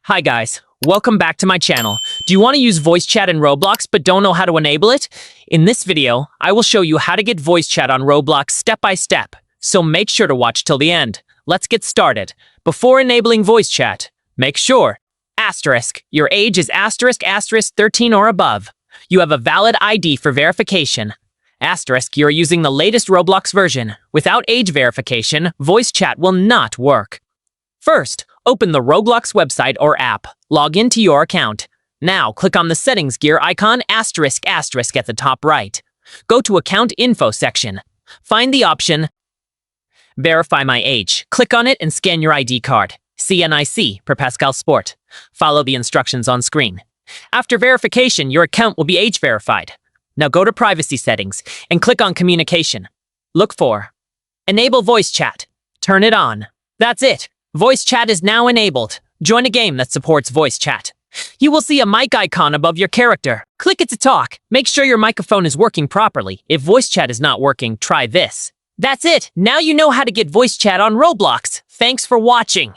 Hi guys, welcome back to my channel. Do you want to use voice chat in Roblox but don't know how to enable it? In this video, I will show you how to get voice chat on Roblox step by step, so make sure to watch till the end. Let's get started. Before enabling voice chat, make sure your age is * 13 or above. You have a valid ID for verification. You are using the latest Roblox version. Without age verification, voice chat will not work. First, open the Roblox website or app. Log into your account. Now, click on the settings gear icon ** at the top right. Go to Account Info section. Find the option Verify My Age. Click on it and scan your ID card. CNIC per Pascal Sport. Follow the instructions on screen. After verification, your account will be age verified. Now go to Privacy Settings and click on Communication. Look for Enable Voice Chat. Turn it on. That's it. Voice chat is now enabled. Join a game that supports voice chat. You will see a mic icon above your character. Click it to talk. Make sure your microphone is working properly. If voice chat is not working, try this. That's it. Now you know how to get voice chat on Roblox. Thanks for watching.